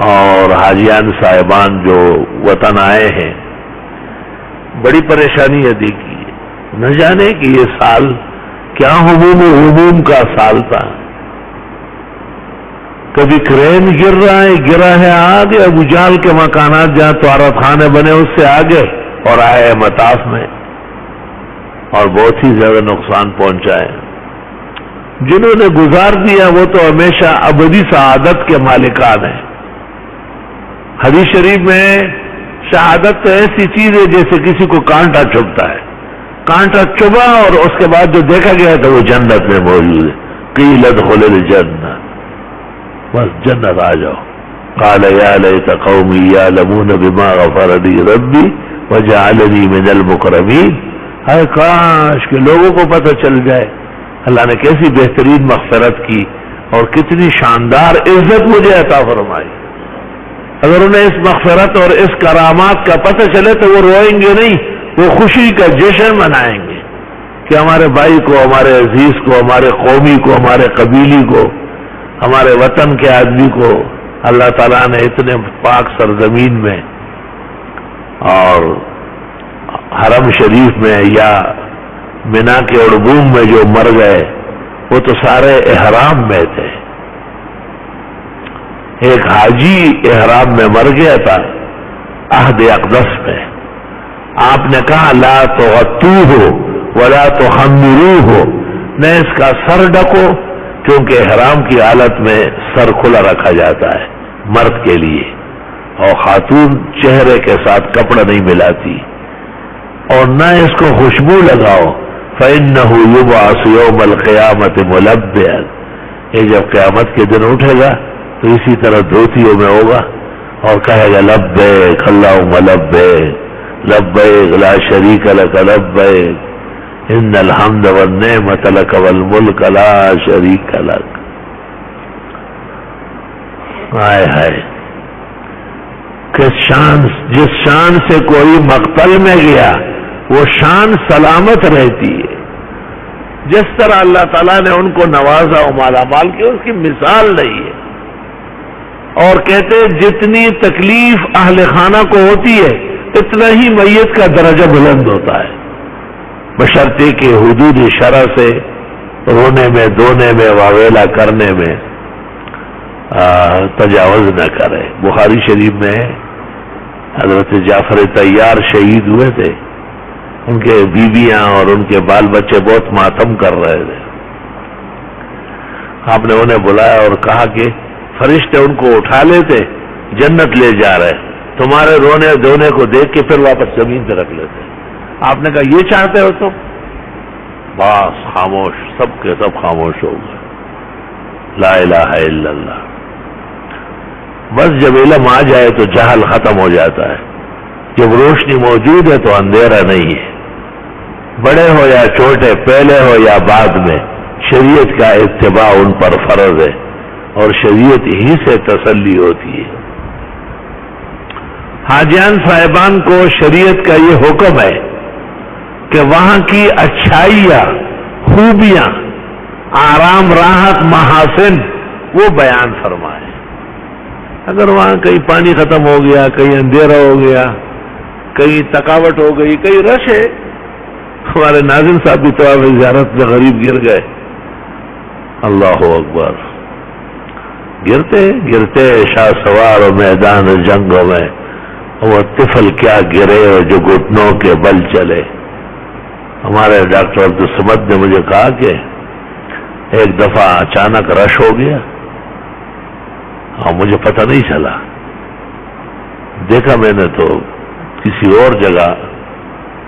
اور حاجیان صاحبان جو وطن آئے ہیں، بڑی پریشانی ادھی کی ہے. نہ جانے کہ یہ سال کیا ہموم کا سال تھا. کبھی کرین گرا ہے آگے ابو جہل کے مکانات جہاں طہارت خانے بنے اس سے آگے اور آئے مطاف میں اور بہت ہی زیادہ نقصان پہنچا ہے. جنہوں نے گزار دیا وہ تو ہمیشہ ابدی سعادت کے مالکان ہیں. حدیث شریف میں شہادت تو ایسی چیز ہے جیسے کسی کو کانٹا چبھتا ہے. کانٹا چبھا اور اس کے بعد جو دیکھا گیا تو وہ جنت میں موجود ہے. قیل ادخل الجنہ، بس جنت آ جاؤ. قال یا لیت قومی یعلمون بما غفر لی ربی وجعلنی من المکرمین. ہائے کاش کہ لوگوں کو پتہ چل جائے اللہ نے کیسی بہترین مغفرت کی اور کتنی شاندار عزت مجھے عطا فرمائی. اگر انہیں اس مغفرت اور اس کرامات کا پتہ چلے تو وہ روئیں گے نہیں، وہ خوشی کا جشن منائیں گے کہ ہمارے بھائی کو، ہمارے عزیز کو، ہمارے قومی کو، ہمارے قبیلی کو، ہمارے وطن کے آدمی کو اللہ تعالیٰ نے اتنے پاک سرزمین میں اور حرم شریف میں یا مینا کے اڑبوم میں جو مر گئے وہ تو سارے احرام میں تھے. ایک حاجی احرام میں مر گیا تھا عہد اقدس میں. آپ نے کہا لا تغطوہ ولا تخمروہ، نہ اس کا سر ڈکو کیونکہ احرام کی حالت میں سر کھلا رکھا جاتا ہے مرد کے لیے، اور خاتون چہرے کے ساتھ کپڑا نہیں ملاتی، اور نہ اس کو خوشبو لگاؤ. فَإِنَّهُ يُبْعَثُ يَوْمَ الْقِيَامَةِ مُلَبِّئًا، یہ جب قیامت کے دن اٹھے گا تو اسی طرح دھوتیوں میں ہوگا اور کہے گا لبیک اللہم لبیک لبیک لا شریک لک لبیک ان الحمد والنعمت لک والملک لا شریک لک. ہائے ہائے، جس شان سے کوئی مقتل میں گیا وہ شان سلامت رہتی ہے. جس طرح اللہ تعالیٰ نے ان کو نوازا و مالا مال کیا اس کی مثال نہیں ہے. اور کہتے جتنی تکلیف اہل خانہ کو ہوتی ہے اتنا ہی میت کا درجہ بلند ہوتا ہے، بشرطے کہ حدود شرع سے رونے میں، دھونے میں، واویلا کرنے میں تجاوز نہ کرے. بخاری شریف میں حضرت جعفر طیار شہید ہوئے تھے، ان کے بیویاں اور ان کے بال بچے بہت ماتم کر رہے تھے. آپ نے انہیں بلایا اور کہا کہ فرشتے ان کو اٹھا لیتے جنت لے جا رہے، تمہارے رونے دھونے کو دیکھ کے پھر واپس زمین پہ رکھ لیتے. آپ نے کہا یہ چاہتے ہو تم؟ بس خاموش، سب کے سب خاموش ہو گئے. لا الہ الا اللہ. بس جب علم آ جائے تو جہل ختم ہو جاتا ہے. جب روشنی موجود ہے تو اندھیرا نہیں ہے. بڑے ہو یا چھوٹے، پہلے ہو یا بعد میں، شریعت کا اتباع ان پر فرض ہے اور شریعت ہی سے تسلی ہوتی ہے. حاجیان صاحبان کو شریعت کا یہ حکم ہے کہ وہاں کی اچھائیاں، خوبیاں، آرام، راحت، محاسن وہ بیان فرمائے. اگر وہاں کہیں پانی ختم ہو گیا، کہیں اندھیرا ہو گیا، کہیں تھکاوٹ ہو گئی، کہیں رش ہے. ہمارے ناظم صاحب بھی طواف زیارت میں غریب گر گئے. اللہ اکبر. گرتے شاہ سوار و میدان جنگوں میں، وہ طفل کیا گرے جو گھٹنوں کے بل چلے. ہمارے ڈاکٹر عبدالصمد نے مجھے کہا کہ ایک دفعہ اچانک رش ہو گیا اور مجھے پتہ نہیں چلا. دیکھا میں نے تو کسی اور جگہ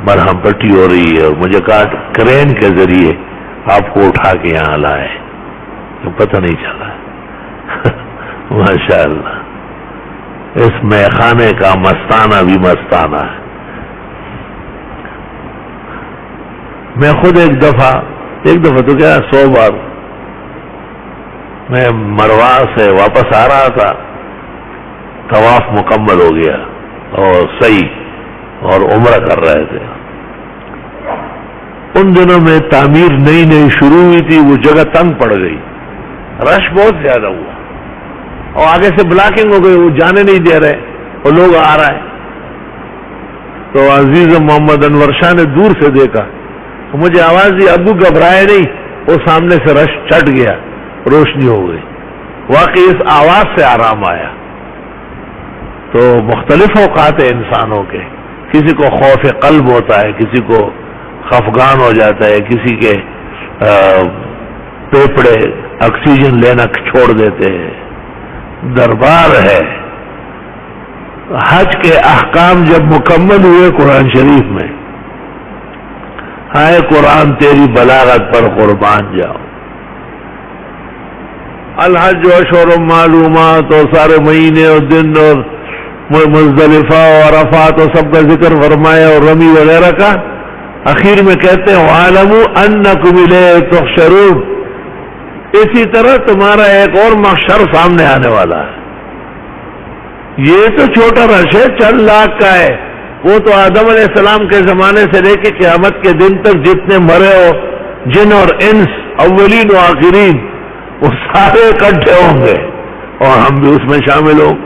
مرہم پٹی ہو رہی ہے، اور مجھے کہا کرین کے ذریعے آپ کو اٹھا کے یہاں لائے، تو پتہ نہیں چلا. ماشاء اللہ، اس میخانے کا مستانہ بھی مستانہ ہے. میں خود ایک دفعہ تو کیا 100 بار میں مروا سے واپس آ رہا تھا، طواف مکمل ہو گیا اور صحیح اور عمرہ کر رہے تھے. ان دنوں میں تعمیر نئی شروع ہوئی تھی، وہ جگہ تنگ پڑ گئی، رش بہت زیادہ ہوا. اور آگے سے بلاکنگ ہو گئی، وہ جانے نہیں دے رہے اور لوگ آ رہا ہے. تو عزیز محمد انور شاہ نے دور سے دیکھا، مجھے آواز دی، ابو گھبرائے نہیں. وہ سامنے سے رش چٹ گیا، روشنی ہو گئی. واقعی اس آواز سے آرام آیا. تو مختلف اوقات ہیں انسانوں کے، کسی کو خوف قلب ہوتا ہے، کسی کو خفگان ہو جاتا ہے، کسی کے پھیپھڑے آکسیجن لینا چھوڑ دیتے ہیں. دربار ہے. حج کے احکام جب مکمل ہوئے قرآن شریف میں، ہائے قرآن تیری بلاغت پر قربان جاؤ. الحج و اشہر معلومات اور سارے مہینے اور دن اور مزدلفہ اور عرفات اور سب کا ذکر فرمایا اور رمی وغیرہ کا. اخیر میں کہتے ہیں وَاعْلَمُوا أَنَّكُمْ إِلَيْهِ تُحْشَرُونَ. اسی طرح تمہارا ایک اور محشر سامنے آنے والا ہے. یہ تو چھوٹا رش ہے، چند لاکھ کا ہے. وہ تو آدم علیہ السلام کے زمانے سے لے کے قیامت کے دن تک جتنے مرے ہو جن اور انس، اولین و آخرین، وہ سارے اکٹھے ہوں گے اور ہم بھی اس میں شامل ہوں.